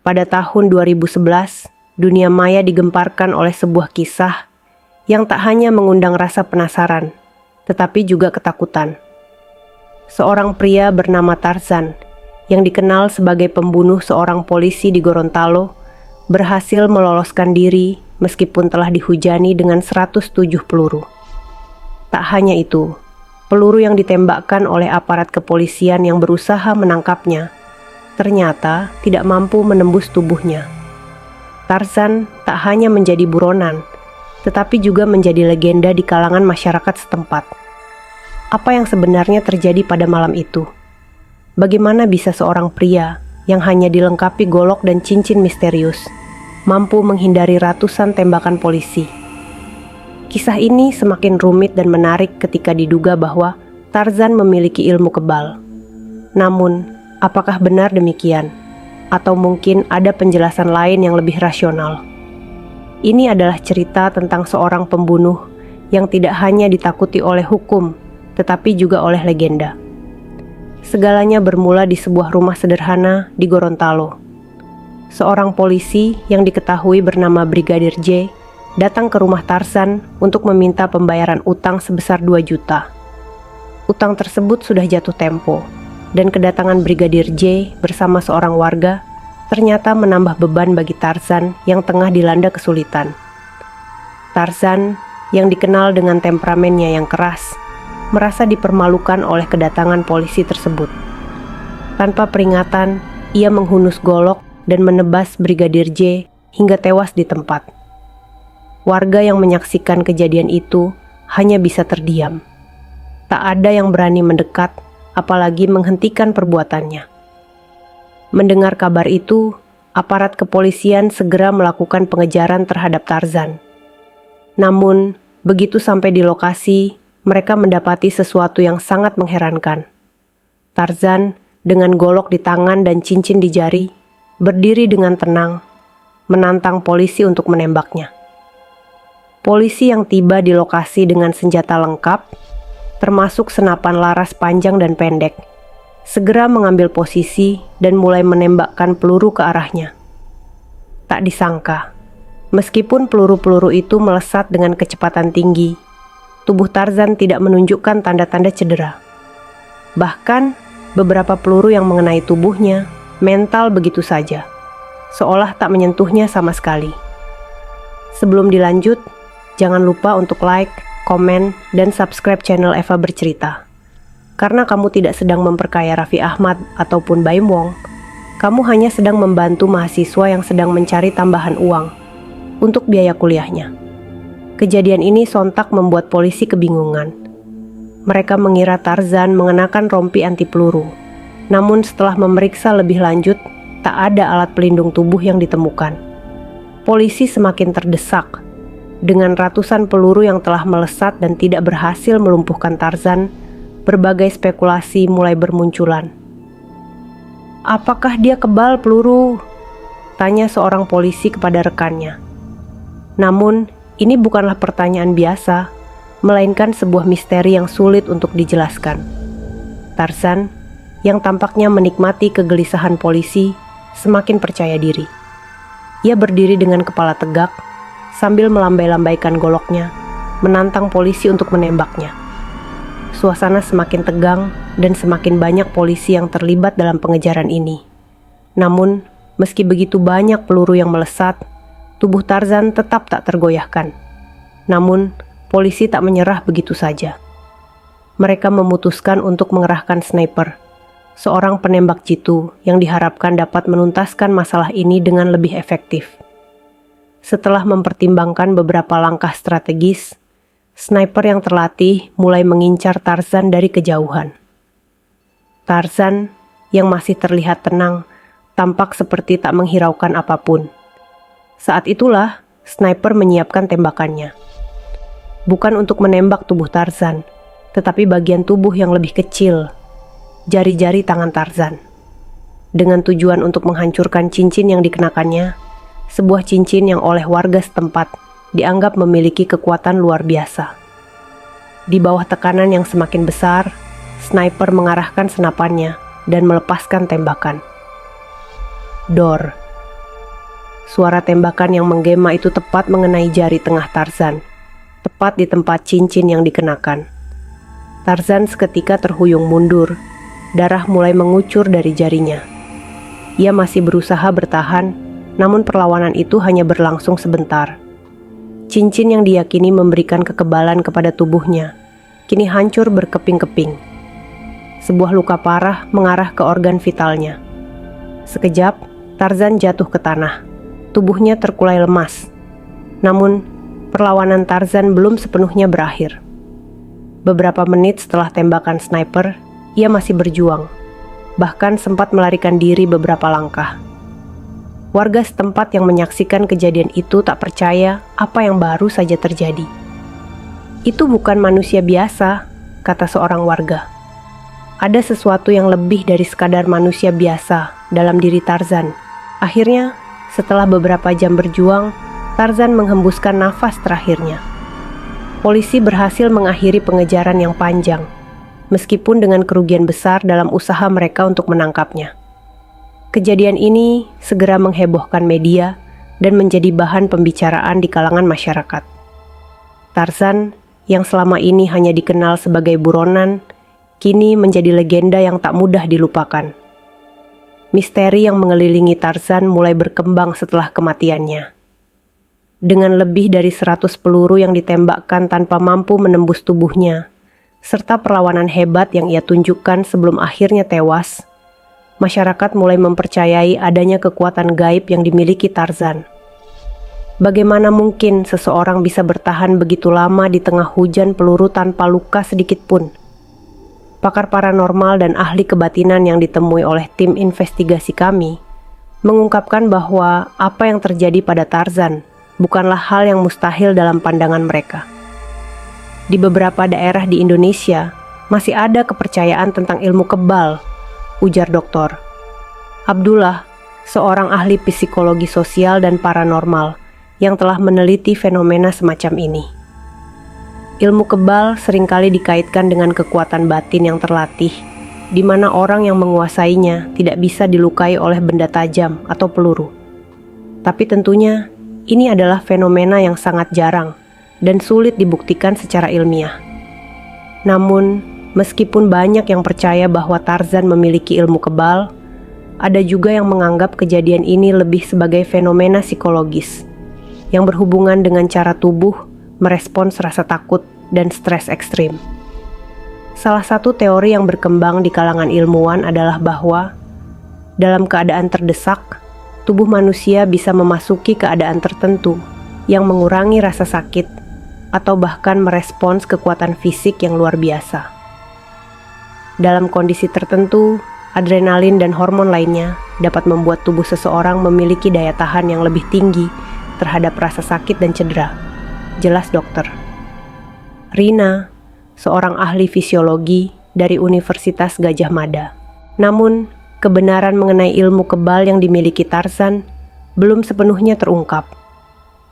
Pada tahun 2011, dunia maya digemparkan oleh sebuah kisah yang tak hanya mengundang rasa penasaran, tetapi juga ketakutan. Seorang pria bernama Tarzan, yang dikenal sebagai pembunuh seorang polisi di Gorontalo, berhasil meloloskan diri meskipun telah dihujani dengan 107 peluru. Tak hanya itu, peluru yang ditembakkan oleh aparat kepolisian yang berusaha menangkapnya ternyata tidak mampu menembus tubuhnya. Tarzan tak hanya menjadi buronan, tetapi juga menjadi legenda di kalangan masyarakat setempat. Apa yang sebenarnya terjadi pada malam itu? Bagaimana bisa seorang pria yang hanya dilengkapi golok dan cincin misterius mampu menghindari ratusan tembakan polisi? Kisah ini semakin rumit dan menarik ketika diduga bahwa Tarzan memiliki ilmu kebal. Namun, apakah benar demikian? Atau mungkin ada penjelasan lain yang lebih rasional? Ini adalah cerita tentang seorang pembunuh yang tidak hanya ditakuti oleh hukum, tetapi juga oleh legenda. Segalanya bermula di sebuah rumah sederhana di Gorontalo. Seorang polisi yang diketahui bernama Brigadir J datang ke rumah Tarzan untuk meminta pembayaran utang sebesar 2 juta. Utang tersebut sudah jatuh tempo, dan kedatangan Brigadir J bersama seorang warga ternyata menambah beban bagi Tarzan yang tengah dilanda kesulitan. Tarzan, yang dikenal dengan temperamennya yang keras, merasa dipermalukan oleh kedatangan polisi tersebut. Tanpa peringatan, ia menghunus golok dan menebas Brigadir J hingga tewas di tempat. Warga yang menyaksikan kejadian itu hanya bisa terdiam. Tak ada yang berani mendekat, apalagi menghentikan perbuatannya. Mendengar kabar itu, aparat kepolisian segera melakukan pengejaran terhadap Tarzan. Namun, begitu sampai di lokasi, mereka mendapati sesuatu yang sangat mengherankan. Tarzan, dengan golok di tangan dan cincin di jari, berdiri dengan tenang, menantang polisi untuk menembaknya. Polisi yang tiba di lokasi dengan senjata lengkap, termasuk senapan laras panjang dan pendek, segera mengambil posisi dan mulai menembakkan peluru ke arahnya. Tak disangka, meskipun peluru-peluru itu melesat dengan kecepatan tinggi, tubuh Tarzan tidak menunjukkan tanda-tanda cedera. Bahkan, beberapa peluru yang mengenai tubuhnya mental begitu saja, seolah tak menyentuhnya sama sekali. Sebelum dilanjut, jangan lupa untuk like, komen, dan subscribe channel Eva Bercerita. Karena kamu tidak sedang memperkaya Raffi Ahmad ataupun Baim Wong, kamu hanya sedang membantu mahasiswa yang sedang mencari tambahan uang untuk biaya kuliahnya. Kejadian ini sontak membuat polisi kebingungan. Mereka mengira Tarzan mengenakan rompi anti peluru. Namun setelah memeriksa lebih lanjut, tak ada alat pelindung tubuh yang ditemukan. Polisi semakin terdesak. Dengan ratusan peluru yang telah melesat dan tidak berhasil melumpuhkan Tarzan, berbagai spekulasi mulai bermunculan. Apakah dia kebal peluru? Tanya seorang polisi kepada rekannya. Namun, ini bukanlah pertanyaan biasa, melainkan sebuah misteri yang sulit untuk dijelaskan. Tarzan, yang tampaknya menikmati kegelisahan polisi, semakin percaya diri. Ia berdiri dengan kepala tegak, sambil melambai-lambaikan goloknya, menantang polisi untuk menembaknya. Suasana semakin tegang dan semakin banyak polisi yang terlibat dalam pengejaran ini. Namun, meski begitu banyak peluru yang melesat, tubuh Tarzan tetap tak tergoyahkan. Namun, polisi tak menyerah begitu saja. Mereka memutuskan untuk mengerahkan sniper, seorang penembak jitu yang diharapkan dapat menuntaskan masalah ini dengan lebih efektif. Setelah mempertimbangkan beberapa langkah strategis, sniper yang terlatih mulai mengincar Tarzan dari kejauhan. Tarzan, yang masih terlihat tenang, tampak seperti tak menghiraukan apapun. Saat itulah, sniper menyiapkan tembakannya. Bukan untuk menembak tubuh Tarzan, tetapi bagian tubuh yang lebih kecil, jari-jari tangan Tarzan. Dengan tujuan untuk menghancurkan cincin yang dikenakannya, sebuah cincin yang oleh warga setempat dianggap memiliki kekuatan luar biasa. Di bawah tekanan yang semakin besar, sniper mengarahkan senapannya dan melepaskan tembakan. Dor, suara tembakan yang menggema itu tepat mengenai jari tengah Tarzan, tepat di tempat cincin yang dikenakan. Tarzan seketika terhuyung mundur, darah mulai mengucur dari jarinya. Ia masih berusaha bertahan, namun perlawanan itu hanya berlangsung sebentar. Cincin yang diyakini memberikan kekebalan kepada tubuhnya, kini hancur berkeping-keping. Sebuah luka parah mengarah ke organ vitalnya. Sekejap, Tarzan jatuh ke tanah. Tubuhnya terkulai lemas. Namun, perlawanan Tarzan belum sepenuhnya berakhir. Beberapa menit setelah tembakan sniper, ia masih berjuang, bahkan sempat melarikan diri beberapa langkah. Warga setempat yang menyaksikan kejadian itu tak percaya apa yang baru saja terjadi. "Itu bukan manusia biasa," kata seorang warga. "Ada sesuatu yang lebih dari sekadar manusia biasa dalam diri Tarzan." Akhirnya, setelah beberapa jam berjuang, Tarzan menghembuskan nafas terakhirnya. Polisi berhasil mengakhiri pengejaran yang panjang, meskipun dengan kerugian besar dalam usaha mereka untuk menangkapnya. Kejadian ini segera menghebohkan media dan menjadi bahan pembicaraan di kalangan masyarakat. Tarzan, yang selama ini hanya dikenal sebagai buronan, kini menjadi legenda yang tak mudah dilupakan. Misteri yang mengelilingi Tarzan mulai berkembang setelah kematiannya. Dengan lebih dari 100 peluru yang ditembakkan tanpa mampu menembus tubuhnya, serta perlawanan hebat yang ia tunjukkan sebelum akhirnya tewas, masyarakat mulai mempercayai adanya kekuatan gaib yang dimiliki Tarzan. Bagaimana mungkin seseorang bisa bertahan begitu lama di tengah hujan peluru tanpa luka sedikit pun? Pakar paranormal dan ahli kebatinan yang ditemui oleh tim investigasi kami mengungkapkan bahwa apa yang terjadi pada Tarzan bukanlah hal yang mustahil dalam pandangan mereka. Di beberapa daerah di Indonesia masih ada kepercayaan tentang ilmu kebal, ujar Dr. Abdullah, seorang ahli psikologi sosial dan paranormal yang telah meneliti fenomena semacam ini. Ilmu kebal seringkali dikaitkan dengan kekuatan batin yang terlatih, di mana orang yang menguasainya tidak bisa dilukai oleh benda tajam atau peluru. Tapi tentunya, ini adalah fenomena yang sangat jarang dan sulit dibuktikan secara ilmiah. Namun, meskipun banyak yang percaya bahwa Tarzan memiliki ilmu kebal, ada juga yang menganggap kejadian ini lebih sebagai fenomena psikologis yang berhubungan dengan cara tubuh merespons rasa takut dan stres ekstrim. Salah satu teori yang berkembang di kalangan ilmuwan adalah bahwa dalam keadaan terdesak, tubuh manusia bisa memasuki keadaan tertentu yang mengurangi rasa sakit atau bahkan merespons kekuatan fisik yang luar biasa. Dalam kondisi tertentu, adrenalin dan hormon lainnya dapat membuat tubuh seseorang memiliki daya tahan yang lebih tinggi terhadap rasa sakit dan cedera, jelas dokter. Rina, seorang ahli fisiologi dari Universitas Gadjah Mada. Namun, kebenaran mengenai ilmu kebal yang dimiliki Tarzan belum sepenuhnya terungkap.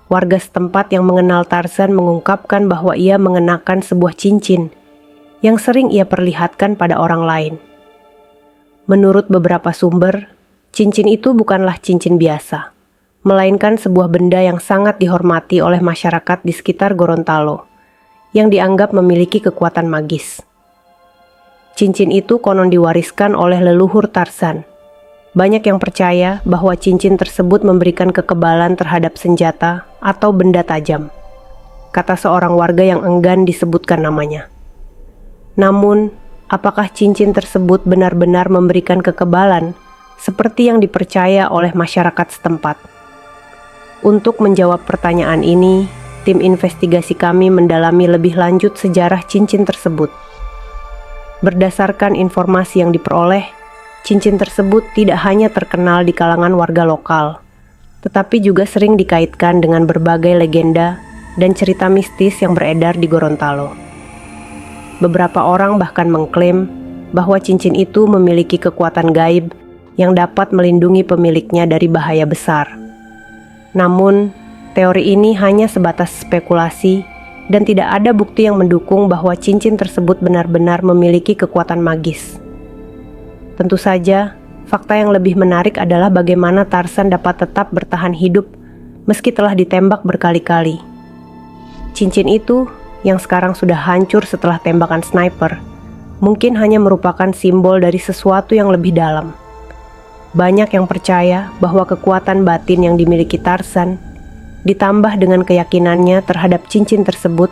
Warga setempat yang mengenal Tarzan mengungkapkan bahwa ia mengenakan sebuah cincin yang sering ia perlihatkan pada orang lain. Menurut beberapa sumber, cincin itu bukanlah cincin biasa, melainkan sebuah benda yang sangat dihormati oleh masyarakat di sekitar Gorontalo, yang dianggap memiliki kekuatan magis. Cincin itu konon diwariskan oleh leluhur Tarzan. Banyak yang percaya bahwa cincin tersebut memberikan kekebalan terhadap senjata atau benda tajam, kata seorang warga yang enggan disebutkan namanya. Namun, apakah cincin tersebut benar-benar memberikan kekebalan seperti yang dipercaya oleh masyarakat setempat? Untuk menjawab pertanyaan ini, tim investigasi kami mendalami lebih lanjut sejarah cincin tersebut. Berdasarkan informasi yang diperoleh, cincin tersebut tidak hanya terkenal di kalangan warga lokal, tetapi juga sering dikaitkan dengan berbagai legenda dan cerita mistis yang beredar di Gorontalo. Beberapa orang bahkan mengklaim bahwa cincin itu memiliki kekuatan gaib yang dapat melindungi pemiliknya dari bahaya besar. Namun, teori ini hanya sebatas spekulasi dan tidak ada bukti yang mendukung bahwa cincin tersebut benar-benar memiliki kekuatan magis. Tentu saja, Fakta yang lebih menarik adalah bagaimana Tarzan dapat tetap bertahan hidup meski telah ditembak berkali-kali. Cincin itu, yang sekarang sudah hancur setelah tembakan sniper, mungkin hanya merupakan simbol dari sesuatu yang lebih dalam. Banyak yang percaya bahwa kekuatan batin yang dimiliki Tarzan, ditambah dengan keyakinannya terhadap cincin tersebut,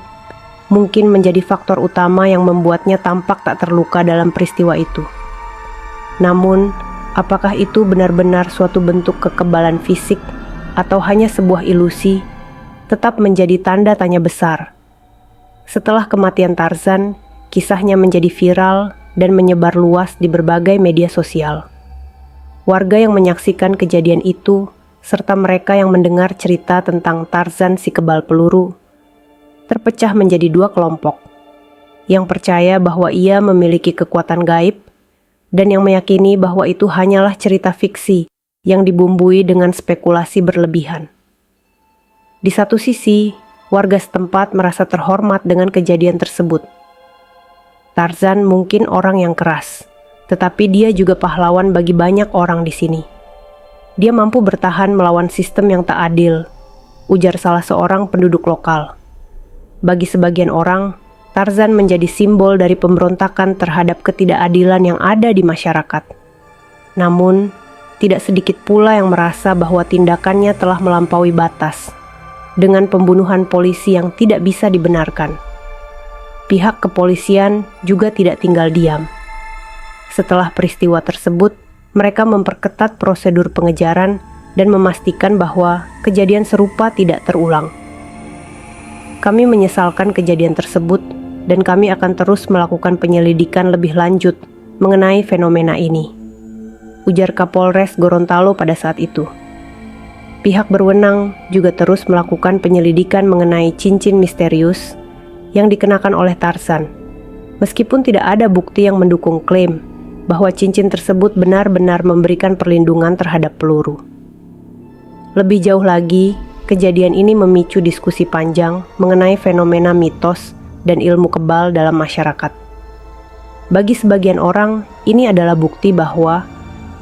mungkin menjadi faktor utama yang membuatnya tampak tak terluka dalam peristiwa itu. Namun, apakah itu benar-benar suatu bentuk kekebalan fisik atau hanya sebuah ilusi, tetap menjadi tanda tanya besar. Setelah kematian Tarzan, kisahnya menjadi viral dan menyebar luas di berbagai media sosial. Warga yang menyaksikan kejadian itu, serta mereka yang mendengar cerita tentang Tarzan si kebal peluru, terpecah menjadi dua kelompok, yang percaya bahwa ia memiliki kekuatan gaib, dan yang meyakini bahwa itu hanyalah cerita fiksi yang dibumbui dengan spekulasi berlebihan. Di satu sisi, warga setempat merasa terhormat dengan kejadian tersebut. Tarzan mungkin orang yang keras, tetapi dia juga pahlawan bagi banyak orang di sini. Dia mampu bertahan melawan sistem yang tak adil, ujar salah seorang penduduk lokal. Bagi sebagian orang, Tarzan menjadi simbol dari pemberontakan terhadap ketidakadilan yang ada di masyarakat. Namun, tidak sedikit pula yang merasa bahwa tindakannya telah melampaui batas, dengan pembunuhan polisi yang tidak bisa dibenarkan. Pihak kepolisian juga tidak tinggal diam. Setelah peristiwa tersebut, mereka memperketat prosedur pengejaran dan memastikan bahwa kejadian serupa tidak terulang. Kami menyesalkan kejadian tersebut dan kami akan terus melakukan penyelidikan lebih lanjut mengenai fenomena ini, ujar Kapolres Gorontalo pada saat itu. Pihak berwenang juga terus melakukan penyelidikan mengenai cincin misterius yang dikenakan oleh Tarzan, meskipun tidak ada bukti yang mendukung klaim bahwa cincin tersebut benar-benar memberikan perlindungan terhadap peluru. Lebih jauh lagi, kejadian ini memicu diskusi panjang mengenai fenomena mitos dan ilmu kebal dalam masyarakat. Bagi sebagian orang, ini adalah bukti bahwa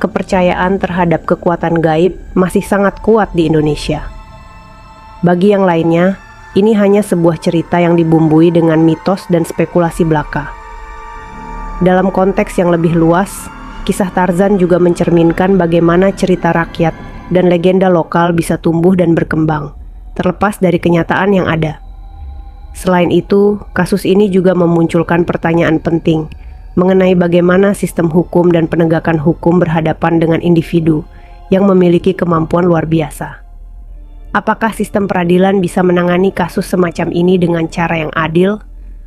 kepercayaan terhadap kekuatan gaib masih sangat kuat di Indonesia. Bagi yang lainnya, ini hanya sebuah cerita yang dibumbui dengan mitos dan spekulasi belaka. Dalam konteks yang lebih luas, kisah Tarzan juga mencerminkan bagaimana cerita rakyat dan legenda lokal bisa tumbuh dan berkembang, terlepas dari kenyataan yang ada. Selain itu, kasus ini juga memunculkan pertanyaan penting mengenai bagaimana sistem hukum dan penegakan hukum berhadapan dengan individu yang memiliki kemampuan luar biasa. Apakah sistem peradilan bisa menangani kasus semacam ini dengan cara yang adil,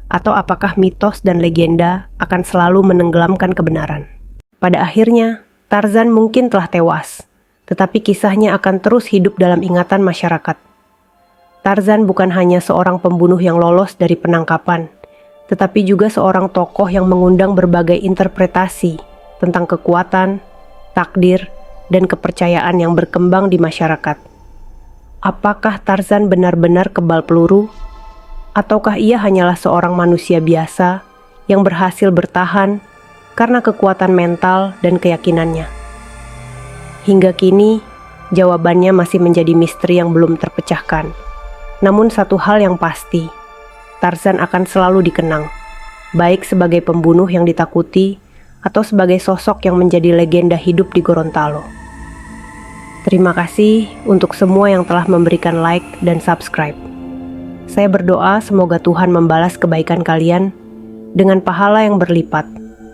atau apakah mitos dan legenda akan selalu menenggelamkan kebenaran? Pada akhirnya, Tarzan mungkin telah tewas, tetapi kisahnya akan terus hidup dalam ingatan masyarakat. Tarzan bukan hanya seorang pembunuh yang lolos dari penangkapan, tetapi juga seorang tokoh yang mengundang berbagai interpretasi tentang kekuatan, takdir, dan kepercayaan yang berkembang di masyarakat. Apakah Tarzan benar-benar kebal peluru? Ataukah ia hanyalah seorang manusia biasa yang berhasil bertahan karena kekuatan mental dan keyakinannya? Hingga kini, jawabannya masih menjadi misteri yang belum terpecahkan. Namun satu hal yang pasti, Tarzan akan selalu dikenang, baik sebagai pembunuh yang ditakuti atau sebagai sosok yang menjadi legenda hidup di Gorontalo. Terima kasih untuk semua yang telah memberikan like dan subscribe. Saya berdoa semoga Tuhan membalas kebaikan kalian dengan pahala yang berlipat,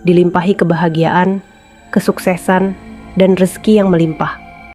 dilimpahi kebahagiaan, kesuksesan, dan rezeki yang melimpah.